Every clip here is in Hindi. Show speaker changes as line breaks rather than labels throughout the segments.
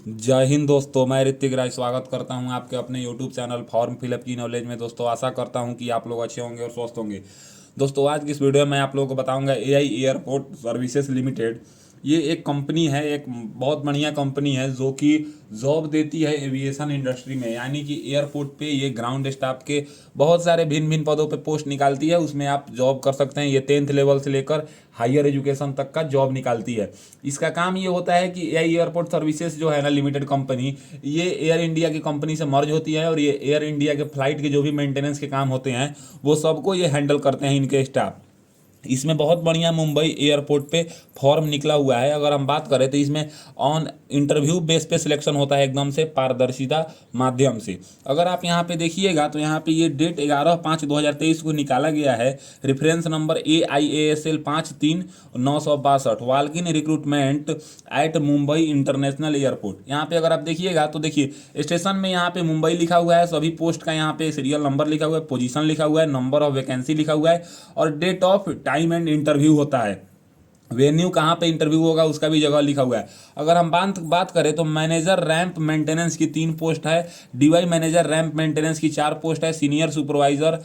जय हिंद दोस्तों। मैं ऋतिक राय स्वागत करता हूं आपके अपने यूट्यूब चैनल फॉर्म फिलअप की नॉलेज में। दोस्तों आशा करता हूं कि आप लोग अच्छे होंगे और स्वस्थ होंगे। दोस्तों आज की इस वीडियो में मैं आप लोगों को बताऊंगा एआई एयरपोर्ट सर्विसेज लिमिटेड। ये एक कंपनी है, एक बहुत बढ़िया कंपनी है जो कि जॉब देती है एविएशन इंडस्ट्री में, यानी कि एयरपोर्ट पे ये ग्राउंड स्टाफ के बहुत सारे भिन्न भिन्न पदों पे पोस्ट निकालती है। उसमें आप जॉब कर सकते हैं। ये 10th लेवल से लेकर हायर एजुकेशन तक का जॉब निकालती है। इसका काम ये होता है कि एआई एयरपोर्ट सर्विसेज जो है ना लिमिटेड कंपनी, ये एयर इंडिया की कंपनी से मर्ज होती है और ये एयर इंडिया के फ्लाइट के जो भी मेंटेनेंस के काम होते हैं वो सबको ये हैंडल करते हैं इनके स्टाफ। इसमें बहुत बढ़िया मुंबई एयरपोर्ट पे फॉर्म निकला हुआ है। अगर हम बात करें तो इसमें ऑन इंटरव्यू बेस पे सिलेक्शन होता है, एकदम से पारदर्शिता माध्यम से। अगर आप यहाँ पे देखिएगा तो यहाँ पे ये डेट 11/5/2023 को निकाला गया है। Reference number AIASL 53962 walk-in recruitment at Mumbai international airport. यहाँ पे अगर आप देखिएगा तो देखिए स्टेशन में यहाँ पे मुंबई लिखा हुआ है, सभी पोस्ट का यहाँ पे सीरियल नंबर लिखा हुआ है, पोजीशन लिखा हुआ है, नंबर ऑफ वैकेंसी लिखा हुआ है और date of time and interview होता है। वेन्यू कहाँ पे इंटरव्यू होगा उसका भी जगह लिखा हुआ है। अगर हम बात करें तो मैनेजर रैंप मेंटेनेंस की 3 पोस्ट है, डीवाई मैनेजर रैंप मेंटेनेंस की 4 पोस्ट है, सीनियर सुपरवाइजर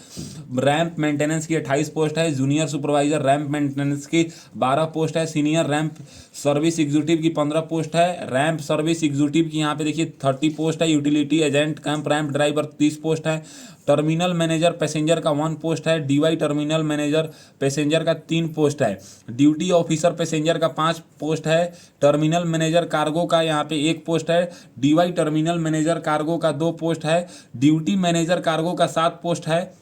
रैंप मेंटेनेंस की 28 पोस्ट है, जूनियर सुपरवाइजर रैंप मेंटेनेंस की 12 पोस्ट है, सीनियर रैंप सर्विस एग्जीक्यूटिव की 15 पोस्ट है, रैंप सर्विस एग्जीक्यूटिव की यहाँ पे देखिए 30 पोस्ट है, utility agent camp ramp driver 30 post है, टर्मिनल मैनेजर पैसेंजर का 1 पोस्ट है, डीवाई टर्मिनल मैनेजर पैसेंजर का 3 पोस्ट है, ड्यूटी ऑफिसर पैसेंजर का 5 पोस्ट है, टर्मिनल मैनेजर कार्गो का यहाँ पे 1 पोस्ट है, डीवाई टर्मिनल मैनेजर कार्गो का 2 पोस्ट है, ड्यूटी मैनेजर कार्गो का 7 पोस्ट है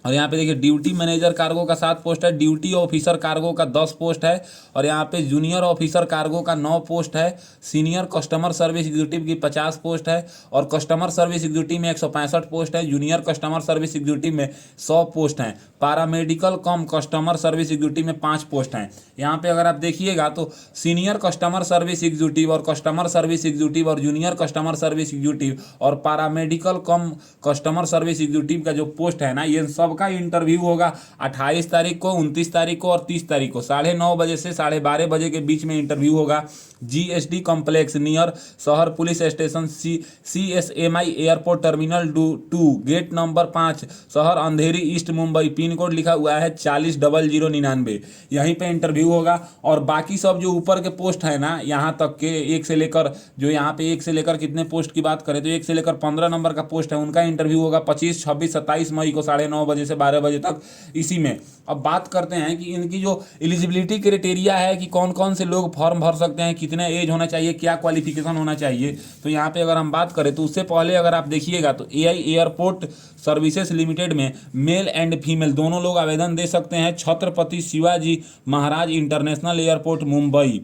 और यहाँ पे देखिए ड्यूटी मैनेजर कार्गो का 7 पोस्ट है, ड्यूटी ऑफिसर कार्गो का 10 पोस्ट है और यहाँ पे जूनियर ऑफिसर कार्गो का 9 पोस्ट है, सीनियर कस्टमर सर्विस एग्जीक्यूटिव की 50 पोस्ट है और कस्टमर सर्विस एग्जीक्यूटिव में 165 पोस्ट है, जूनियर कस्टमर सर्विस एग्जीक्यूटिव में 100 पोस्ट हैं, पैरामेडिकल कम कस्टमर सर्विस एग्जीक्यूटिव में 5 पोस्ट हैं। यहाँ पे अगर आप देखिएगा तो सीनियर कस्टमर सर्विस एग्जीक्यूटिव और कस्टमर सर्विस एग्जीक्यूटिव और जूनियर कस्टमर सर्विस एग्जीक्यूटिव और पैरामेडिकल कम कस्टमर सर्विस एग्जीक्यूटिव का जो पोस्ट है ना, ये सब का इंटरव्यू होगा 28 तारीख को, 29 तारीख को और 30 तारीख को 9:30 बजे से 12:30 बजे के बीच में इंटरव्यू होगा। GSD complex near Sahar police station CSMI airport terminal 2 gate number 5 Sahar Andheri east Mumbai. Pin code लिखा हुआ है 400099। यहीं पे इंटरव्यू होगा और बाकी सब जो ऊपर के पोस्ट है ना, यहाँ तक के 1 से लेकर जो यहाँ पे 1 से लेकर कितने पोस्ट की बात करें तो 1 से लेकर 15 नंबर का पोस्ट है, उनका इंटरव्यू होगा 25, 26, 27 मई को 9:30 बजे से 12 बजे तक इसी में। अब बात करते हैं कि इनकी जो एलिजिबिलिटी क्राइटेरिया है कि कौन कौन से लोग फॉर्म भर सकते हैं, कितने एज होना चाहिए, क्या क्वालिफिकेशन होना चाहिए। तो यहाँ पे अगर हम बात करें तो उससे पहले अगर आप देखिएगा तो एआई एयरपोर्ट सर्विसेज लिमिटेड में मेल एंड फीमेल दोनों लोग आवेदन दे सकते हैं। Chhatrapati Shivaji Maharaj international airport Mumbai.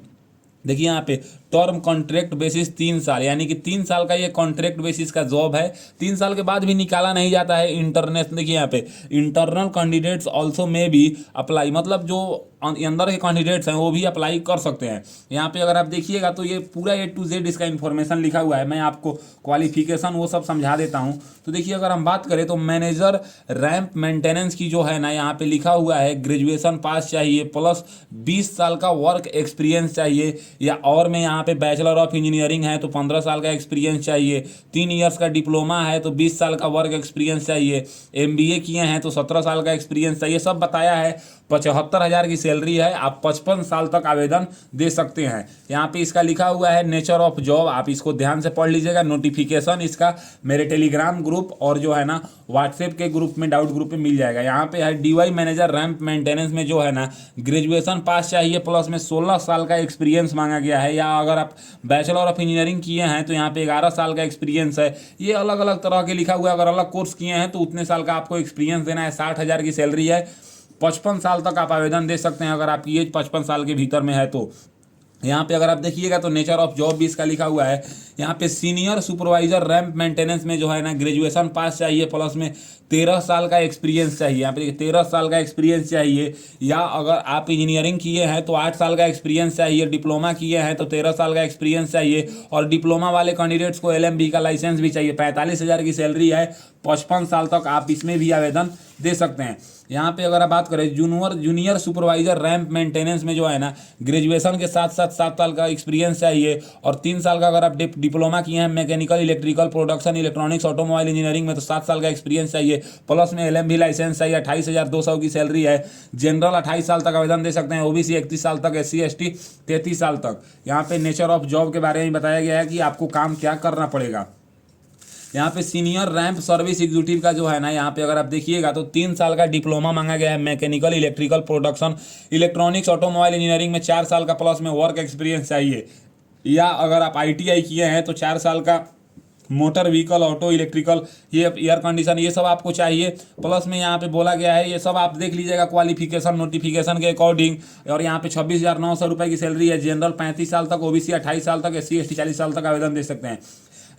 देखिए यहाँ पे टर्म कॉन्ट्रैक्ट बेसिस 3 साल, यानी कि 3 साल का ये कॉन्ट्रैक्ट बेसिस का जॉब है। 3 साल के बाद भी निकाला नहीं जाता है। इंटरनेशनल देखिए यहाँ पे internal candidates also may be apply, मतलब जो अंदर के कैंडिडेट्स हैं वो भी अप्लाई कर सकते हैं। यहाँ पे अगर आप देखिएगा तो ये पूरा A to Z इसका इन्फॉर्मेशन लिखा हुआ है। मैं आपको क्वालिफिकेशन वो सब समझा देता हूँ। तो देखिए अगर हम बात करें तो मैनेजर रैंप मेंटेनेंस की जो है ना, यहाँ पे लिखा हुआ है ग्रेजुएशन पास चाहिए प्लस 20 साल का वर्क एक्सपीरियंस चाहिए, या और में यहाँ पे बैचलर ऑफ इंजीनियरिंग है तो 15 साल का एक्सपीरियंस चाहिए, 3 इयर्स का डिप्लोमा है तो 20 साल का वर्क एक्सपीरियंस चाहिए, MBA किए हैं तो 17 साल का एक्सपीरियंस चाहिए। सब बताया है। 75,000 की सैलरी है। आप 55 साल तक आवेदन दे सकते हैं। यहाँ पे इसका लिखा हुआ है नेचर ऑफ जॉब, आप इसको ध्यान से पढ़ लीजिएगा। नोटिफिकेशन इसका मेरे टेलीग्राम ग्रुप और जो है ना व्हाट्सएप के ग्रुप में, डाउट ग्रुप में मिल जाएगा। यहाँ पे है डीवाई मैनेजर रैंप मेंटेनेंस में जो है ना ग्रेजुएशन पास चाहिए प्लस में 16 साल का एक्सपीरियंस मांगा गया है, या अगर आप बैचलर ऑफ इंजीनियरिंग किए हैं तो यहाँ पे 11 साल का एक्सपीरियंस है। ये अलग अलग तरह के लिखा हुआ है। अगर अलग कोर्स किए हैं तो उतने साल का आपको एक्सपीरियंस देना है। 60,000 की सैलरी है। 55 साल तक आप आवेदन दे सकते हैं अगर आपकी एज 55 साल के भीतर में है तो। यहाँ पे अगर आप देखिएगा तो नेचर ऑफ जॉब भी इसका लिखा हुआ है। यहाँ पे सीनियर सुपरवाइजर रैंप मेंटेनेंस में जो है ना ग्रेजुएशन पास चाहिए प्लस में 13 साल का एक्सपीरियंस चाहिए। यहाँ पे देखिए 13 साल का एक्सपीरियंस चाहिए, या अगर आप इंजीनियरिंग किए हैं तो 8 साल का एक्सपीरियंस चाहिए, डिप्लोमा किए हैं तो 13 साल का एक्सपीरियंस चाहिए और डिप्लोमा वाले कैंडिडेट्स को LMB का लाइसेंस भी चाहिए। 45,000 की सैलरी है 55 साल तक आप इसमें भी आवेदन दे सकते हैं। यहाँ पे अगर आप बात करें जूनियर सुपरवाइजर रैंप मेंटेनेंस में जो है ना, ग्रेजुएशन के साथ साथ 7 साल का एक्सपीरियंस चाहिए और 3 साल का अगर आप डिप्लोमा किए हैं mechanical, electrical, production, electronics, automobile engineering में तो 7 साल का एक्सपीरियंस चाहिए, प्लस में LMB लाइसेंस चाहिए। 28,200 की सैलरी है। जनरल 28 साल तक आवेदन दे सकते हैं, OBC 31 साल तक, SC ST 33 साल तक। यहाँ पे नेचर ऑफ जॉब के बारे में बताया गया है कि आपको काम क्या करना पड़ेगा। यहाँ पे सीनियर रैंप सर्विस एग्जीक्यूटिव का जो है ना, यहाँ पे अगर आप देखिएगा तो 3 साल का डिप्लोमा मांगा गया है mechanical, electrical, production, electronics, automobile engineering में 4 साल का प्लस में वर्क एक्सपीरियंस चाहिए। या अगर आप ITI किए हैं तो 4 साल का मोटर व्हीकल, ऑटो, इलेक्ट्रिकल, ये एयर कंडीशन, ये सब आपको चाहिए। प्लस में यहाँ पे बोला गया है, ये सब आप देख लीजिएगा क्वालिफिकेशन नोटिफिकेशन के अकॉर्डिंग। और यहाँ पे 26,900 रुपये की सैलरी है। जनरल 35 साल तक, OBC 28 साल तक, SC ST 40 साल तक आवेदन दे सकते हैं।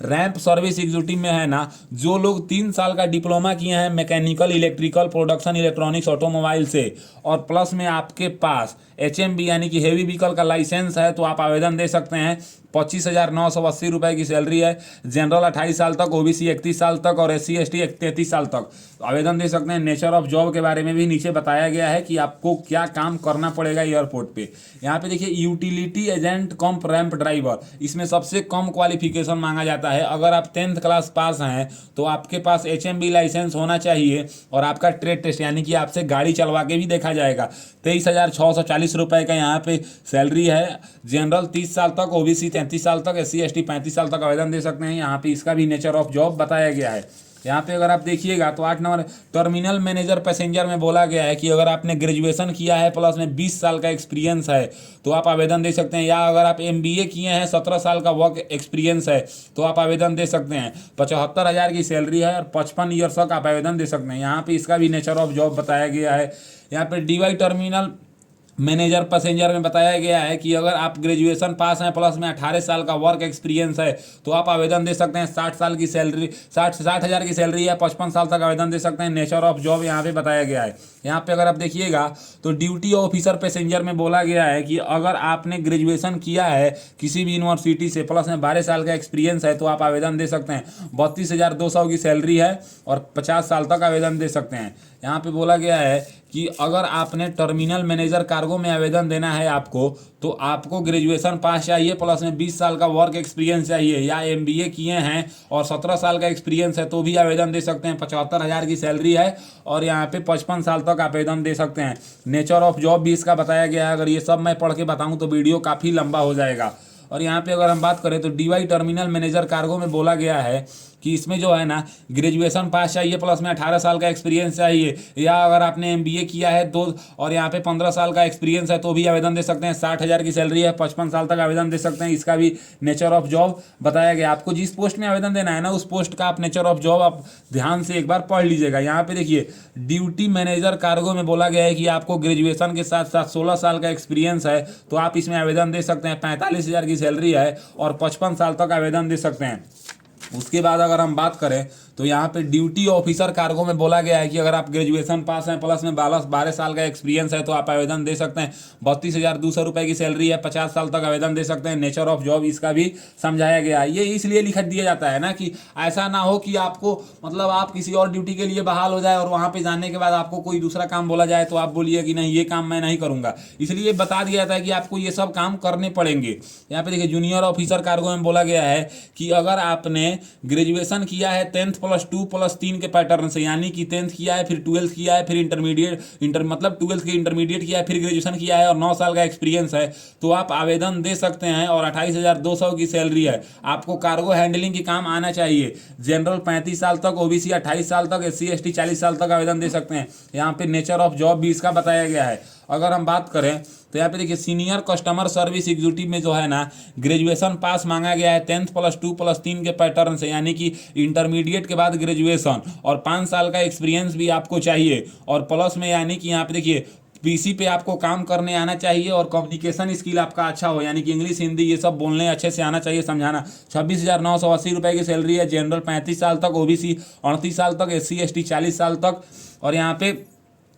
रैंप सर्विस एग्जीक्यूटिव में है ना, जो लोग 3 साल का डिप्लोमा किए हैं mechanical, electrical, production, electronics, automobile से, और प्लस में आपके पास HMB यानी कि हेवी व्हीकल का लाइसेंस है, तो आप आवेदन दे सकते हैं। 25,980 रुपये की सैलरी है। जनरल 28 साल तक, OBC 31 साल तक और SC ST 33 साल तक आवेदन दे सकते हैं। नेचर ऑफ जॉब के बारे में भी नीचे बताया गया है कि आपको क्या काम करना पड़ेगा एयरपोर्ट पे। यहाँ पे देखिए, यूटिलिटी एजेंट कम रैंप ड्राइवर, इसमें सबसे कम क्वालिफिकेशन मांगा जाता है। अगर आप 10th क्लास पास हैं तो आपके पास HMB लाइसेंस होना चाहिए और आपका ट्रेड टेस्ट यानी कि आपसे गाड़ी चलवा के भी देखा जाएगा। 23,640 रुपये का यहाँ पे सैलरी है। जनरल 30 साल तक, OBC 33 साल तक, SC ST 35 साल तक आवेदन दे सकते हैं। यहाँ पे इसका भी नेचर ऑफ जॉब बताया गया है। यहाँ पे अगर आप देखिएगा तो 8 नंबर टर्मिनल मैनेजर पैसेंजर में बोला गया है कि अगर आपने ग्रेजुएशन किया है प्लस में 20 साल का एक्सपीरियंस है तो आप आवेदन दे सकते हैं। या अगर आप MBA किए हैं, 17 साल का वर्क एक्सपीरियंस है तो आप आवेदन दे सकते हैं। 75,000 की सैलरी है और 55 ईयर्स तक आप आवेदन दे सकते हैं। यहाँ पे इसका भी नेचर ऑफ जॉब बताया गया है। यहाँ पे DY टर्मिनल मैनेजर पैसेंजर में बताया गया है कि अगर आप ग्रेजुएशन पास हैं प्लस में 18 साल का वर्क एक्सपीरियंस है तो आप आवेदन दे सकते हैं। 60 साल की सैलरी, 60,000 की सैलरी है, 55 साल तक आवेदन दे सकते हैं। नेचर ऑफ जॉब यहाँ पे बताया गया है। यहाँ पे अगर आप देखिएगा तो ड्यूटी ऑफिसर पैसेंजर में बोला गया है कि अगर आपने ग्रेजुएशन किया है किसी भी यूनिवर्सिटी से प्लस में 12 साल का एक्सपीरियंस है तो आप आवेदन दे सकते हैं। 32,200 की सैलरी है और 50 साल तक आवेदन दे सकते हैं। यहाँ पे बोला गया है कि अगर आपने टर्मिनल मैनेजर कार्गो में आवेदन देना है आपको, तो आपको ग्रेजुएशन पास चाहिए प्लस में 20 साल का वर्क एक्सपीरियंस चाहिए, या MBA किए हैं और 17 साल का एक्सपीरियंस है तो भी आवेदन दे सकते हैं। 75,000 की सैलरी है और यहाँ पे 55 साल तक आवेदन दे सकते हैं। नेचर ऑफ जॉब भी इसका बताया गया है। अगर ये सब मैं पढ़ के बताऊँ तो वीडियो काफ़ी लंबा हो जाएगा। और यहाँ पे अगर हम बात करें तो DY टर्मिनल मैनेजर कार्गो में बोला गया है कि इसमें जो है ना, ग्रेजुएशन पास चाहिए प्लस में 18 साल का एक्सपीरियंस चाहिए, या अगर आपने MBA किया है तो और यहाँ पे 15 साल का एक्सपीरियंस है तो भी आवेदन दे सकते हैं। 60,000 की सैलरी है, 55 साल तक आवेदन दे सकते हैं। इसका भी नेचर ऑफ जॉब बताया गया। आपको जिस पोस्ट में आवेदन देना है ना, उस पोस्ट का आप नेचर ऑफ जॉब आप ध्यान से एक बार पढ़ लीजिएगा। यहाँ पे देखिए, ड्यूटी मैनेजर कार्गो में बोला गया है कि आपको ग्रेजुएशन के साथ साथ 16 साल का एक्सपीरियंस है तो आप इसमें आवेदन दे सकते हैं। 45,000 की सैलरी है और 55 साल तक आवेदन दे सकते हैं। उसके बाद अगर हम बात करें तो यहाँ पे ड्यूटी ऑफिसर कार्गो में बोला गया है कि अगर आप ग्रेजुएशन पास हैं प्लस में 12 साल का एक्सपीरियंस है तो आप आवेदन दे सकते हैं। 32,200 रुपये की सैलरी है, 50 साल तक आवेदन दे सकते हैं। नेचर ऑफ जॉब इसका भी समझाया गया है। ये इसलिए लिख दिया जाता है ना कि ऐसा ना हो कि आपको मतलब आप किसी और ड्यूटी के लिए बहाल हो जाए और वहाँ पर जाने के बाद आपको कोई दूसरा काम बोला जाए तो आप बोलिए कि नहीं, ये काम मैं नहीं करूँगा। इसलिए बता दिया जाता है कि आपको ये सब काम करने पड़ेंगे। यहाँ पे देखिए, जूनियर ऑफिसर कार्गो में बोला गया है कि अगर आपने ग्रेजुएशन किया है 10th + 2 + 3 के पैटर्न से, यानी कि 10th किया है, फिर 12th किया है, फिर मतलब 12th के इंटरमीडिएट किया है, फिर ग्रेजुएशन किया है और 9 साल का एक्सपीरियंस है तो आप आवेदन दे सकते हैं। और 28,200 की सैलरी है। आपको कार्गो हैंडलिंग की काम आना चाहिए। जनरल 35 साल तक, OBC 28 साल तक, SC ST 40 साल तक आवेदन दे सकते हैं। यहाँ पे नेचर ऑफ जॉब भी इसका बताया गया है। अगर हम बात करें तो यहाँ पे देखिए, सीनियर कस्टमर सर्विस एग्जीक्यूटिव में जो है ना, ग्रेजुएशन पास मांगा गया है 10th + 2 + 3 के पैटर्न से, यानी कि इंटरमीडिएट के बाद ग्रेजुएशन और 5 साल का एक्सपीरियंस भी आपको चाहिए। और प्लस में यानी कि यहाँ पे देखिए, PC पे आपको काम करने आना चाहिए और कम्युनिकेशन स्किल आपका अच्छा हो, यानी कि इंग्लिश, हिंदी ये सब बोलने अच्छे से आना चाहिए, समझाना। 26,980 रुपये की सैलरी है। जनरल 35 साल तक, OBC 38 साल तक, SC ST 40 साल तक। और यहाँ पे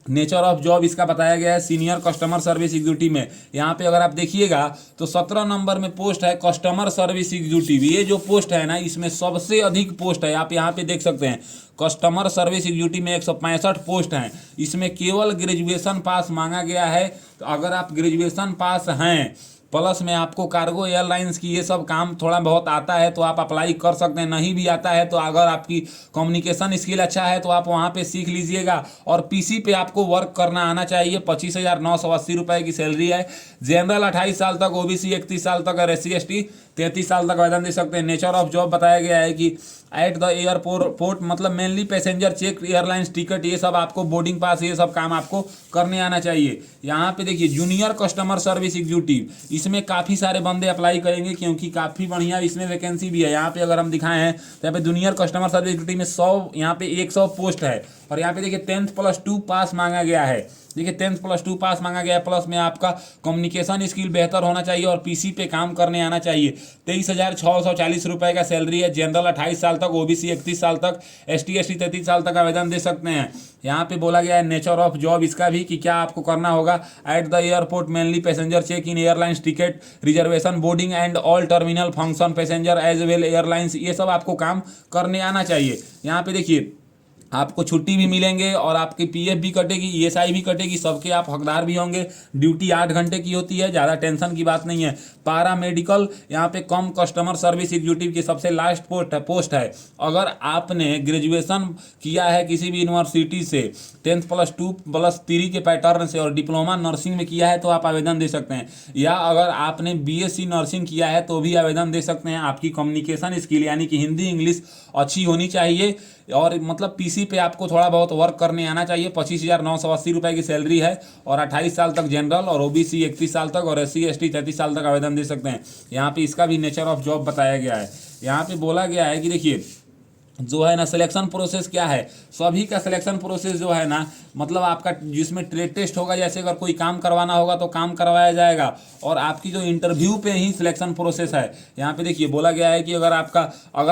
नेचर ऑफ जॉब इसका बताया गया है सीनियर कस्टमर सर्विस एग्जीक्यूटिव में। यहाँ पे अगर आप देखिएगा तो 17 नंबर में पोस्ट है कस्टमर सर्विस एग्जीक्यूटिव। ये जो पोस्ट है ना, इसमें सबसे अधिक पोस्ट है। आप यहाँ पे देख सकते हैं कस्टमर सर्विस एग्जीक्यूटिव में 165 पोस्ट हैं। इसमें केवल ग्रेजुएशन पास मांगा गया है। तो अगर आप ग्रेजुएशन पास हैं प्लस में आपको कार्गो एयरलाइंस की ये सब काम थोड़ा बहुत आता है तो आप अप्लाई कर सकते हैं। नहीं भी आता है तो अगर आपकी कम्युनिकेशन स्किल अच्छा है तो आप वहाँ पे सीख लीजिएगा। और पीसी पे आपको वर्क करना आना चाहिए। 25,980 रुपये की सैलरी है। जनरल 28 साल तक, ओबीसी 31 साल तक और SC ST 33 साल तक आवेदन दे सकते हैं। नेचर ऑफ जॉब बताया गया है कि एट द एयरपोर्ट मतलब mainly passenger check, airlines ticket, ये सब आपको बोर्डिंग पास, ये सब काम आपको करने आना चाहिए। यहाँ पे देखिए जूनियर कस्टमर सर्विस एग्जीक्यूटिव, इसमें काफ़ी सारे बंदे अप्लाई करेंगे क्योंकि काफ़ी बढ़िया इसमें वैकेंसी भी है। यहाँ पे अगर हम दिखाएं हैं तो यहाँ पे जूनियर कस्टमर सर्विस एग्जीक्यूटिव में 100, यहाँ पे 100 पोस्ट है। और यहाँ पे देखिए 10+2 पास मांगा गया है। देखिए 10+2 पास मांगा गया है। प्लस में आपका कम्युनिकेशन स्किल बेहतर होना चाहिए और पीसी पे काम करने आना चाहिए। 23,640 रुपये का सैलरी है। जनरल 28 साल तक, ओबीसी 31 साल तक, ST ST 33 साल तक आवेदन दे सकते हैं। यहाँ पे बोला गया है नेचर ऑफ जॉब इसका भी कि क्या आपको करना होगा। At the airport mainly passenger check in, airlines ticket reservation, boarding and all terminal function passenger as well airlines, ये सब आपको काम करने आना चाहिए। यहाँ पे देखिए आपको छुट्टी भी मिलेंगे और आपकी PF भी कटेगी, ESI भी कटेगी, सबके आप हकदार भी होंगे। ड्यूटी 8 घंटे की होती है, ज़्यादा टेंशन की बात नहीं है। पारा मेडिकल यहाँ पे कम कस्टमर सर्विस एग्जीक्यूटिव की सबसे लास्ट पोस्ट है। अगर आपने ग्रेजुएशन किया है किसी भी यूनिवर्सिटी से 10+2+3 के पैटर्न से और डिप्लोमा नर्सिंग में किया है तो आप आवेदन दे सकते हैं। या अगर आपने BSc नर्सिंग किया है तो भी आवेदन दे सकते हैं। आपकी कम्युनिकेशन स्किल यानी कि हिंदी इंग्लिश अच्छी होनी चाहिए और मतलब पीसी पे आपको थोड़ा बहुत वर्क करने आना चाहिए। 25,980 रुपये की सैलरी है और 28 साल तक जनरल और ओबीसी 31 साल तक और SC ST 33 साल तक आवेदन दे सकते हैं। यहाँ पे इसका भी नेचर ऑफ जॉब बताया गया है। यहाँ पे बोला गया है कि देखिए जो है ना सिलेक्शन प्रोसेस क्या है। सभी का सिलेक्शन प्रोसेस जो है ना मतलब आपका जिसमें ट्रेड टेस्ट होगा, जैसे अगर कोई काम करवाना होगा तो काम करवाया जाएगा और आपकी जो इंटरव्यू पे ही सिलेक्शन प्रोसेस है। यहाँ पे देखिए बोला गया है कि अगर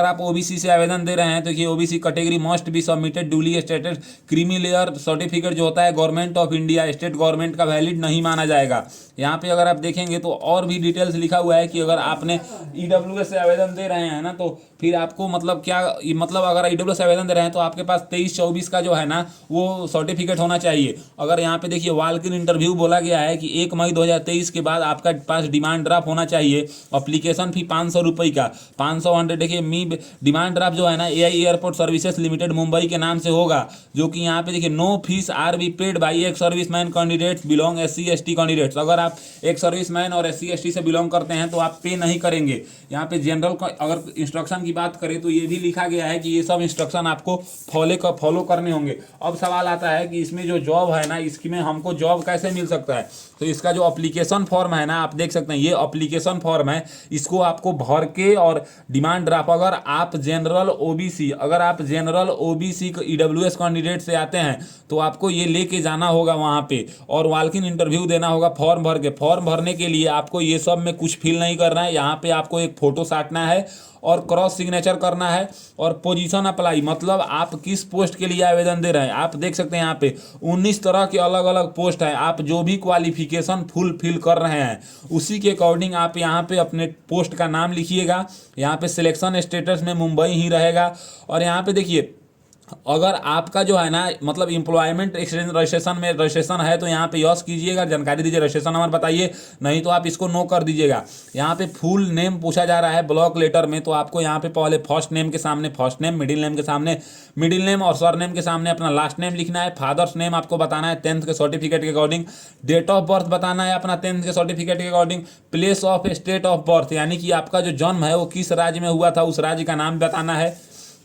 आप ओबीसी से आवेदन दे रहे हैं तो ये OBC category must be submitted duly stated creamy layer certificate जो होता है government of India, state government का वैलिड नहीं माना जाएगा। यहाँ पे अगर आप देखेंगे तो और भी डिटेल्स लिखा हुआ है कि अगर आपने EWS से आवेदन दे रहे हैं ना तो फिर आपको मतलब क्या मतलब अगर EWS से आवेदन दे रहे हैं तो आपके पास 23-24 का जो है ना वो सर्टिफिकेट होना चाहिए। अगर यहाँ पे देखिए वॉक इन इंटरव्यू बोला गया है कि 1 मई 2023 के बाद आपका पास डिमांड ड्राफ्ट होना चाहिए। एप्लीकेशन फी 500 रुपये का 500 देखिए डिमांड ड्राफ्ट जो है ना AI airport services limited Mumbai के नाम से होगा। जो कि यहाँ पे देखिए no fees are be paid by ex serviceman candidates belong SC ST candidates. अगर आप एक सर्विसमैन और SC ST से बिलोंग करते हैं तो आप पे नहीं करेंगे। यहाँ पे जनरल अगर इंस्ट्रक्शन की बात करें तो ये भी लिखा गया है कि ये सब इंस्ट्रक्शन आपको फॉलो करने होंगे। अब सवाल आता है कि इसमें जो जॉब है ना इसमें हमको जॉब कैसे मिल सकता है। तो इसका जो एप्लीकेशन फॉर्म है ना आप देख सकते हैं, ये एप्लीकेशन फॉर्म है। इसको आपको भर के और डिमांड ड्राफ्ट अगर आप जनरल ओबीसी EWS कैंडिडेट से आते हैं तो आपको ये लेके जाना होगा वहाँ पे और वॉक इन इंटरव्यू देना होगा फॉर्म भर के। फॉर्म भरने के लिए आपको ये सब में कुछ फिल नहीं करना है। यहाँ पे आपको एक फ़ोटो साटना है और क्रॉस सिग्नेचर करना है और पोजीशन अप्लाई मतलब आप किस पोस्ट के लिए आवेदन दे रहे हैं। आप देख सकते हैं यहाँ पे 19 तरह के अलग अलग पोस्ट हैं। आप जो भी क्वालिफिकेशन फुलफिल कर रहे हैं उसी के अकॉर्डिंग आप यहाँ पे अपने पोस्ट का नाम लिखिएगा। यहाँ पे सिलेक्शन स्टेटस में मुंबई ही रहेगा। और यहाँ पे देखिए अगर आपका जो है ना मतलब एम्प्लॉयमेंट एक्सचेंज रजिस्ट्रेशन है तो यहाँ पे यस कीजिएगा, जानकारी दीजिए, रजिस्ट्रेशन नंबर बताइए, नहीं तो आप इसको नो कर दीजिएगा। यहाँ पे फुल नेम पूछा जा रहा है ब्लॉक लेटर में तो आपको यहाँ पे पहले फर्स्ट नेम के सामने फर्स्ट नेम, मिडिल नेम के सामने मिडिल नेम और सर नेम के सामने अपना लास्ट नेम लिखना है। फादर्स नेम आपको बताना है 10th के सर्टिफिकेट के अकॉर्डिंग। डेट ऑफ बर्थ बताना है अपना 10th के सर्टिफिकेट के according. Place of state of birth यानी कि आपका जो जन्म है वो किस राज्य में हुआ था उस राज्य का नाम बताना है।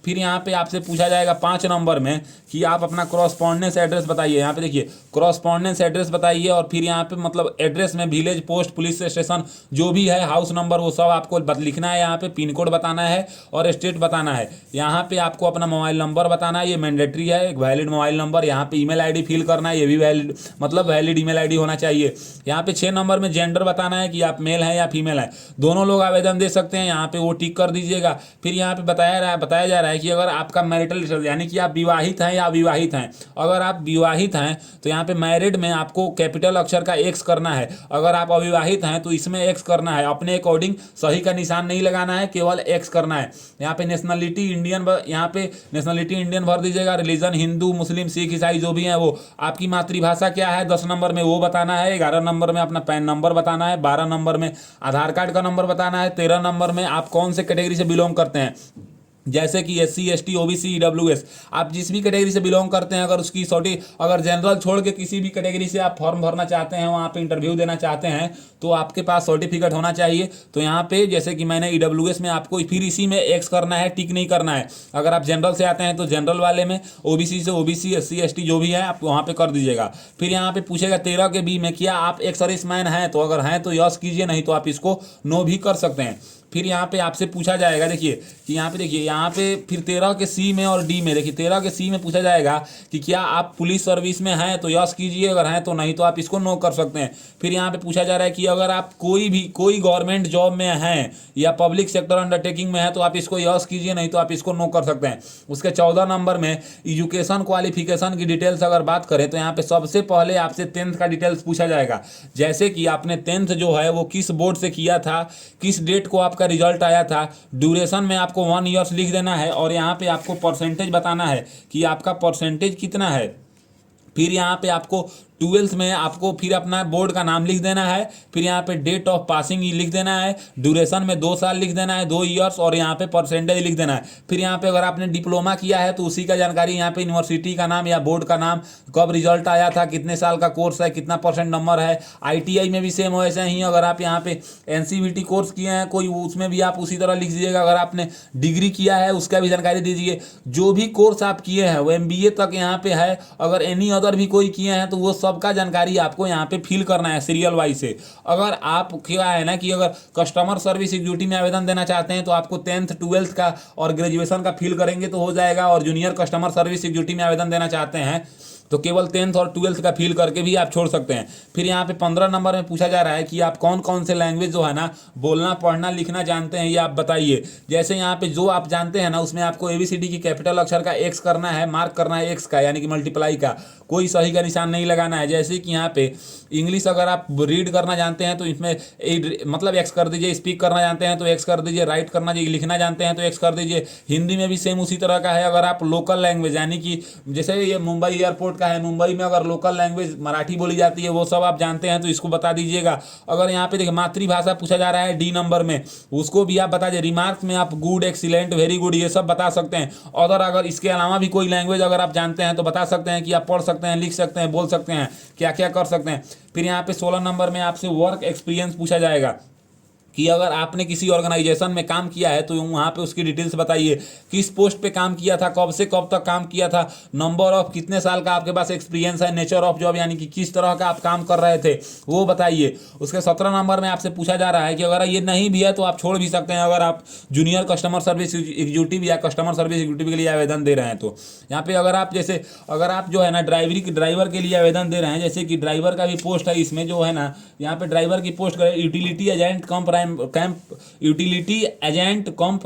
फिर यहाँ पे आपसे पूछा जाएगा 5 नंबर में कि आप अपना कॉरस्पॉन्डेंस एड्रेस बताइए। यहाँ पे देखिए कॉरस्पॉन्डेंस एड्रेस बताइए और फिर यहाँ पे मतलब एड्रेस में विलेज, पोस्ट, पुलिस स्टेशन जो भी है, हाउस नंबर, वो सब आपको लिखना है। यहाँ पे पिन कोड बताना है और स्टेट बताना है। यहाँ पे आपको अपना मोबाइल नंबर बताना है, ये मैंडेटरी है, एक वैलिड मोबाइल नंबर। यहाँ पे ईमेल ID फिल करना है, ये भी वैलिड ईमेल ID होना चाहिए। यहाँ पे 6 नंबर में जेंडर बताना है कि आप मेल हैं या फीमेल हैं। दोनों लोग आवेदन दे सकते हैं, यहाँ पे वो टिक कर दीजिएगा। फिर यहाँ पे बताया जा रहा है है कि अगर आपका मैरिटल स्टेटस यानी कि आप विवाहित हैं या अविवाहित हैं। अगर आप विवाहित हैं तो यहाँ पे मैरिड में आपको कैपिटल अक्षर का एक्स करना है। अगर आप अविवाहित हैं तो इसमें एक्स करना है। अपने अकॉर्डिंग सही का निशान नहीं लगाना है, केवल एक्स करना है। यहाँ पे नेशनलिटी इंडियन, यहाँ पे नेशनलिटी इंडियन भर दीजिएगा। रिलीजन हिंदू, मुस्लिम, सिख, ईसाई जो भी हैं वो। आपकी मातृभाषा क्या है 10 नंबर में वो बताना है। 11 नंबर में अपना पैन नंबर बताना है। 12 नंबर में आधार कार्ड का नंबर बताना है। 13 नंबर में आप कौन से कैटेगरी से बिलोंग करते हैं, जैसे कि SC ST OBC EWS, आप जिस भी कैटेगरी से बिलोंग करते हैं, अगर उसकी सॉरी अगर जनरल छोड़ के किसी भी कैटेगरी से आप फॉर्म भरना चाहते हैं, वहाँ पे इंटरव्यू देना चाहते हैं, तो आपके पास सर्टिफिकेट होना चाहिए। तो यहाँ पे जैसे कि मैंने EWS में आपको फिर इसी में एक्स करना है, टिक नहीं करना है। अगर आप जनरल से आते हैं तो जनरल वाले में, OBC से OBC, SC ST जो भी है आप वहाँ पे कर दीजिएगा। फिर यहाँ पे पूछेगा 13 के बी में क्या आप एक सर्विसमैन हैं, तो अगर हैं तो यस कीजिए, नहीं तो आप इसको नो भी कर सकते हैं। फिर यहाँ पे आपसे पूछा जाएगा, देखिए कि यहाँ पे देखिए यहाँ पे फिर 13 के सी में और डी में, देखिए 13 के सी में पूछा जाएगा कि क्या आप पुलिस सर्विस में हैं, तो यस कीजिए, अगर हैं तो नहीं तो आप इसको नो कर सकते हैं। फिर यहाँ पे पूछा जा रहा है कि अगर आप कोई गवर्नमेंट जॉब में हैं या पब्लिक सेक्टर अंडरटेकिंग में है तो आप इसको यस कीजिए, नहीं तो आप इसको नो कर सकते हैं। उसके 14 नंबर में एजुकेशन क्वालिफिकेशन की डिटेल्स अगर बात करें तो यहाँ पे सबसे पहले आपसे 10th का डिटेल्स पूछा जाएगा। जैसे कि आपने 10th जो है वो किस बोर्ड से किया था, किस डेट को का रिजल्ट आया था। ड्यूरेशन में आपको 1 ईयर्स लिख देना है और यहाँ पे आपको परसेंटेज बताना है कि आपका परसेंटेज कितना है। फिर यहाँ पे आपको 12th में आपको फिर अपना बोर्ड का नाम लिख देना है। फिर यहाँ पे डेट ऑफ पासिंग लिख देना है। ड्यूरेशन में 2 साल लिख देना है, 2 ईयर्स, और यहाँ पे परसेंटेज लिख देना है। फिर यहाँ पे अगर आपने डिप्लोमा किया है तो उसी का जानकारी, यहाँ पे यूनिवर्सिटी का नाम या बोर्ड का नाम, कब रिजल्ट आया था, कितने साल का कोर्स है, कितना परसेंट नंबर है। ITI में भी सेम वैसे ही, अगर आप यहाँ पे NCVT कोर्स किए हैं कोई, उसमें भी आप उसी तरह लिख दीजिएगा। अगर आपने डिग्री किया है उसका भी जानकारी दीजिए। जो भी कोर्स आप किए हैं वो MBA तक यहाँ पे है। अगर एनी अदर भी कोई किए हैं तो वो सबका जानकारी आपको यहाँ पे फिल करना है सीरियल वाइज से। अगर आप क्या है ना कि अगर कस्टमर सर्विस एग्जीक्यूटिव में आवेदन देना चाहते हैं तो आपको 10th 12th का और ग्रेजुएशन का फिल करेंगे तो हो जाएगा। और जूनियर कस्टमर सर्विस एग्जीक्यूटिव में आवेदन देना चाहते हैं तो केवल 10th और 12th का फिल करके भी आप छोड़ सकते हैं। फिर यहाँ पे 15 नंबर में पूछा जा रहा है कि आप कौन कौन से लैंग्वेज जो है ना बोलना पढ़ना लिखना जानते हैं, ये आप बताइए। जैसे यहाँ पे जो आप जानते हैं ना उसमें आपको ABCD की कैपिटल अक्षर का एक्स करना है, मार्क करना है एक्स का, यानी कि मल्टीप्लाई का, कोई सही का निशान नहीं लगाना है। जैसे कि यहाँ पे इंग्लिश अगर आप रीड करना जानते हैं तो इसमें मतलब एक्स कर दीजिए, स्पीक करना जानते हैं तो एक्स कर दीजिए, राइट करना लिखना जानते हैं तो एक्स कर दीजिए। हिंदी में भी सेम उसी तरह का है। अगर आप लोकल लैंग्वेज यानी कि जैसे ये मुंबई एयरपोर्ट का है, मुंबई में अगर लोकल लैंग्वेज मराठी बोली जाती है वो सब आप जानते हैं तो इसको बता दीजिएगा। अगर यहाँ पे देखिए मातृभाषा पूछा जा रहा है D नंबर में, उसको भी आप बता दीजिए। रिमार्क्स में आप गुड, एक्सीलेंट, वेरी गुड ये सब बता सकते हैं। अगर इसके अलावा भी कोई लैंग्वेज अगर आप जानते हैं तो बता सकते हैं कि आप पढ़ सकते हैं, लिख सकते हैं, बोल सकते हैं, क्या क्या कर सकते हैं। फिर यहाँ पे 16 नंबर में आपसे वर्क एक्सपीरियंस पूछा जाएगा कि अगर आपने किसी ऑर्गेनाइजेशन में काम किया है तो वहाँ पे उसकी डिटेल्स बताइए। किस पोस्ट पे काम किया था, कब से कब तक काम किया था, नंबर ऑफ कितने साल का आपके पास एक्सपीरियंस है, नेचर ऑफ जॉब यानी कि किस तरह का आप काम कर रहे थे वो बताइए। उसके 17 नंबर में आपसे पूछा जा रहा है कि अगर ये नहीं भी है तो आप छोड़ भी सकते हैं। अगर आप जूनियर कस्टमर सर्विस एग्जीक्यूटिव या कस्टमर सर्विस एग्जीक्यूटिव के लिए आवेदन दे रहे हैं तो यहाँ पे अगर आप जो है ना ड्राइवर के लिए आवेदन दे रहे हैं, जैसे कि ड्राइवर का भी पोस्ट है इसमें जो है ना, यहाँ पे ड्राइवर की पोस्ट यूटिलिटी एजेंट कम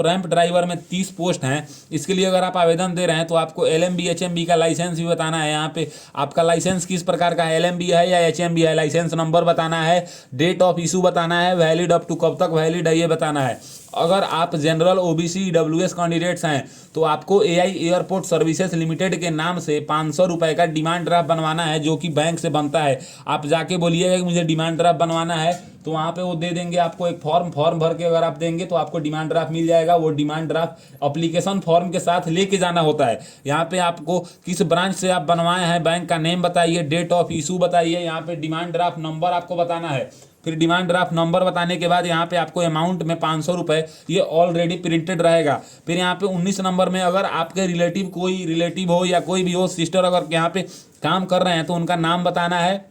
रैंप ड्राइवर में 30 पोस्ट हैं। इसके लिए अगर आप आवेदन दे रहे हैं तो आपको LMB HMB का लाइसेंस भी बताना है। यहाँ पे आपका लाइसेंस किस प्रकार का है, LMB है या HMB है, लाइसेंस नंबर बताना है, डेट ऑफ इशू बताना है, वैलिड अप टू कब तक वैलिड है ये बताना है। अगर आप जनरल OBC EWS कैंडिडेट्स हैं तो आपको AI एयरपोर्ट सर्विसेज लिमिटेड के नाम से 500 रुपये का डिमांड ड्राफ्ट बनवाना है, जो कि बैंक से बनता है। आप जाके बोलिएगा कि मुझे डिमांड ड्राफ्ट बनवाना है तो वहाँ पे वो दे देंगे आपको एक फॉर्म भर के अगर आप देंगे तो आपको डिमांड ड्राफ्ट मिल जाएगा। वो डिमांड ड्राफ्ट अप्लीकेशन फॉर्म के साथ लेके जाना होता है। यहाँ पे आपको किस ब्रांच से आप बनवाए हैं, बैंक का नेम बताइए, डेट ऑफ इशू बताइए, यहाँ पे डिमांड ड्राफ्ट नंबर आपको बताना है। फिर डिमांड ड्राफ्ट नंबर बताने के बाद यहाँ पे आपको अमाउंट में 500 रुपये ये ऑलरेडी प्रिंटेड रहेगा। फिर यहाँ पे 19 नंबर में अगर आपके कोई रिलेटिव हो या कोई भी हो, सिस्टर अगर यहाँ पे काम कर रहे हैं तो उनका नाम बताना है,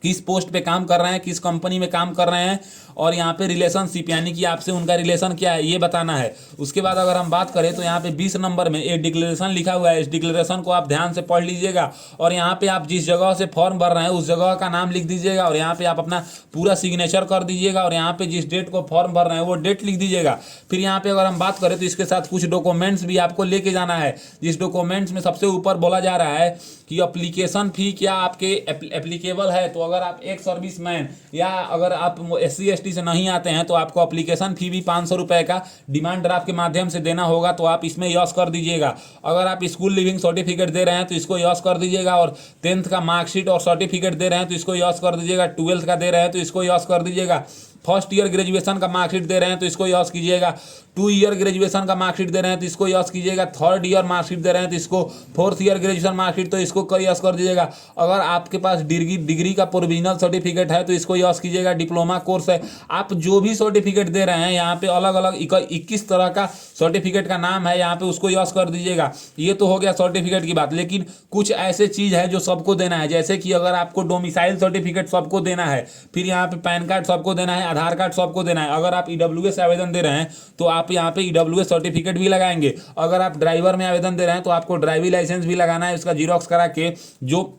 किस पोस्ट पे काम कर रहे हैं, किस कंपनी में काम कर रहे हैं, और यहाँ पे रिलेशनशिप यानी कि आपसे उनका रिलेशन क्या है ये बताना है। उसके बाद अगर हम बात करें तो यहाँ पे 20 नंबर में एक डिक्लेरेशन लिखा हुआ है। इस डिक्लेरेशन को आप ध्यान से पढ़ लीजिएगा और यहाँ पे आप जिस जगह से फॉर्म भर रहे हैं उस जगह का नाम लिख दीजिएगा और यहाँ पे आप अपना पूरा सिग्नेचर कर दीजिएगा और यहाँ पे जिस डेट को फॉर्म भर रहे हैं वो डेट लिख दीजिएगा। फिर यहाँ पे अगर हम बात करें तो इसके साथ कुछ डॉक्यूमेंट्स भी आपको लेके जाना है, जिस डॉक्यूमेंट्स में सबसे ऊपर बोला जा रहा है कि एप्लीकेशन फी क्या आपके एप्लीकेबल है। तो अगर आप एक सर्विसमैन या अगर आप SC ST से नहीं आते हैं तो आपको एप्लीकेशन फी भी 500 रुपये का डिमांड ड्राफ्ट के माध्यम से देना होगा, तो आप इसमें यस कर दीजिएगा। अगर आप स्कूल लिविंग सर्टिफिकेट दे रहे हैं तो इसको यस कर दीजिएगा और 10th का मार्कशीट और सर्टिफिकेट दे रहे हैं तो इसको यस कर दीजिएगा। 12th का दे रहे हैं तो इसको यस कर दीजिएगा। फर्स्ट ईयर ग्रेजुएशन का मार्कशीट दे रहे हैं तो इसको यस कीजिएगा। 2 ईयर ग्रेजुएशन का मार्कशीट दे रहे हैं तो इसको यस कीजिएगा। 3rd ईयर मार्कशीट दे रहे हैं तो इसको, 4th ईयर ग्रेजुएशन मार्कशीट तो इसको यस कर दीजिएगा। अगर आपके पास डिग्री का प्रोविजनल सर्टिफिकेट है तो इसको यस कीजिएगा। डिप्लोमा कोर्स है, आप जो भी सर्टिफिकेट दे रहे हैं यहाँ पे अलग अलग 21 तरह का सर्टिफिकेट का नाम है, यहाँ पे उसको यस कर दीजिएगा। ये तो हो गया सर्टिफिकेट की बात, लेकिन कुछ ऐसे चीज है जो सबको देना है, जैसे कि अगर आपको डोमिसाइल सर्टिफिकेट सबको देना है, फिर यहाँ पे पैन कार्ड सबको देना है, आधार कार्ड सबको देना है। अगर आप EWS आवेदन दे रहे हैं तो आप यहाँ पे EWS सर्टिफिकेट भी लगाएंगे। अगर आप ड्राइवर में आवेदन दे रहे हैं तो आपको ड्राइविंग लाइसेंस भी लगाना है, उसका जीरोक्स करा के, जो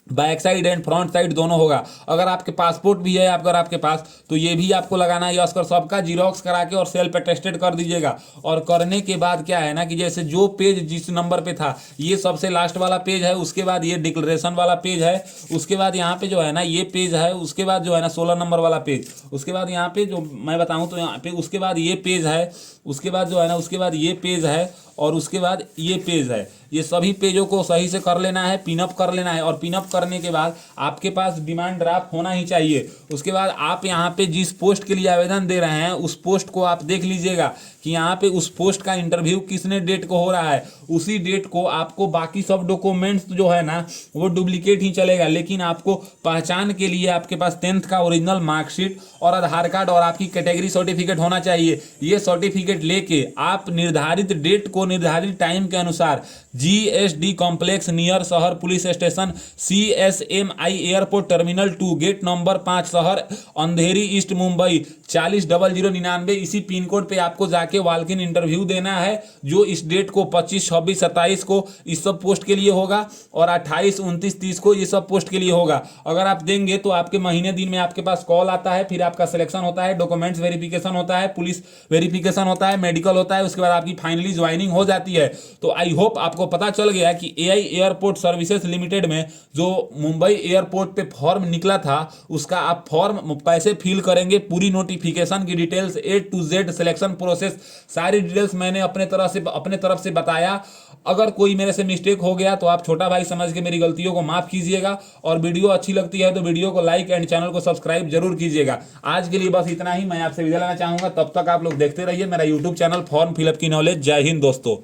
back side and front side दोनों होगा। अगर आपके पासपोर्ट भी है अगर आपके पास तो ये भी आपको लगाना है यस कर, सबका जीरोक्स करा के और सेल्फ अटेस्टेड कर दीजिएगा। और करने के बाद क्या है ना कि जैसे जो पेज जिस नंबर पे था ये सबसे लास्ट वाला पेज है, उसके बाद ये डिक्लेरेशन वाला पेज है, उसके बाद यहाँ पे जो है ना ये पेज है, उसके बाद जो है ना 16 नंबर वाला पेज, उसके बाद यहाँ पे जो मैं बताऊँ तो यहाँ पे उसके बाद ये पेज है, उसके बाद जो है ना उसके बाद ये पेज है और उसके बाद ये पेज है। ये सभी पेजों को सही से कर लेना है, पिनअप कर लेना है और पिनअप करने के बाद आपके पास डिमांड ड्राफ्ट होना ही चाहिए। उसके बाद आप यहाँ पे जिस पोस्ट के लिए आवेदन दे रहे हैं उस पोस्ट को आप देख लीजिएगा कि यहाँ पे उस पोस्ट का इंटरव्यू किसने डेट को हो रहा है, उसी डेट को आपको बाकी सब डॉक्यूमेंट्स जो है ना वो डुप्लीकेट ही चलेगा, लेकिन आपको पहचान के लिए आपके पास 10th का ओरिजिनल मार्कशीट और आधार कार्ड और आपकी कैटेगरी सर्टिफिकेट होना चाहिए। ये सर्टिफिकेट लेके आप निर्धारित डेट को निर्धारित टाइम के अनुसार GSD complex near Sahar police station CSMI airport terminal 2 gate number 5 Sahar Andheri east Mumbai 400099 इसी पिन कोड पे आपको जाके वॉक इन इंटरव्यू देना है, जो इस डेट को 25, 26, 27 को इस सब पोस्ट के लिए होगा और 28, 29, 30 को ये सब पोस्ट के लिए होगा। अगर आप देंगे तो आपके महीने दिन में आपके पास कॉल आता है, फिर आपका सिलेक्शन होता है, डॉक्यूमेंट्स वेरिफिकेशन होता है, पुलिस वेरिफिकेशन होता है, मेडिकल होता है, उसके बाद आपकी फाइनली ज्वाइनिंग हो जाती है। तो आई होप आपको पता चल गया कि AI एयरपोर्ट सर्विसेज लिमिटेड में जो मुंबई एयरपोर्ट पे फॉर्म निकला था उसका आप फॉर्म पैसे फिल करेंगे, पूरी नोटिफिकेशन की details A to Z selection process सारी डिटेल्स मैंने अपने तरफ से बताया। अगर कोई मेरे से मिस्टेक हो गया तो आप छोटा भाई समझ के मेरी गलतियों को माफ कीजिएगा और वीडियो अच्छी लगती है तो वीडियो को लाइक एंड चैनल को सब्सक्राइब जरूर कीजिएगा। आज के लिए बस इतना ही, मैं आपसे विदा लेना चाहूंगा। तब तक आप लोग देखते रहिए मेरा यूट्यूब चैनल फॉर्म फिलअप की नॉलेज। जय हिंद दोस्तों।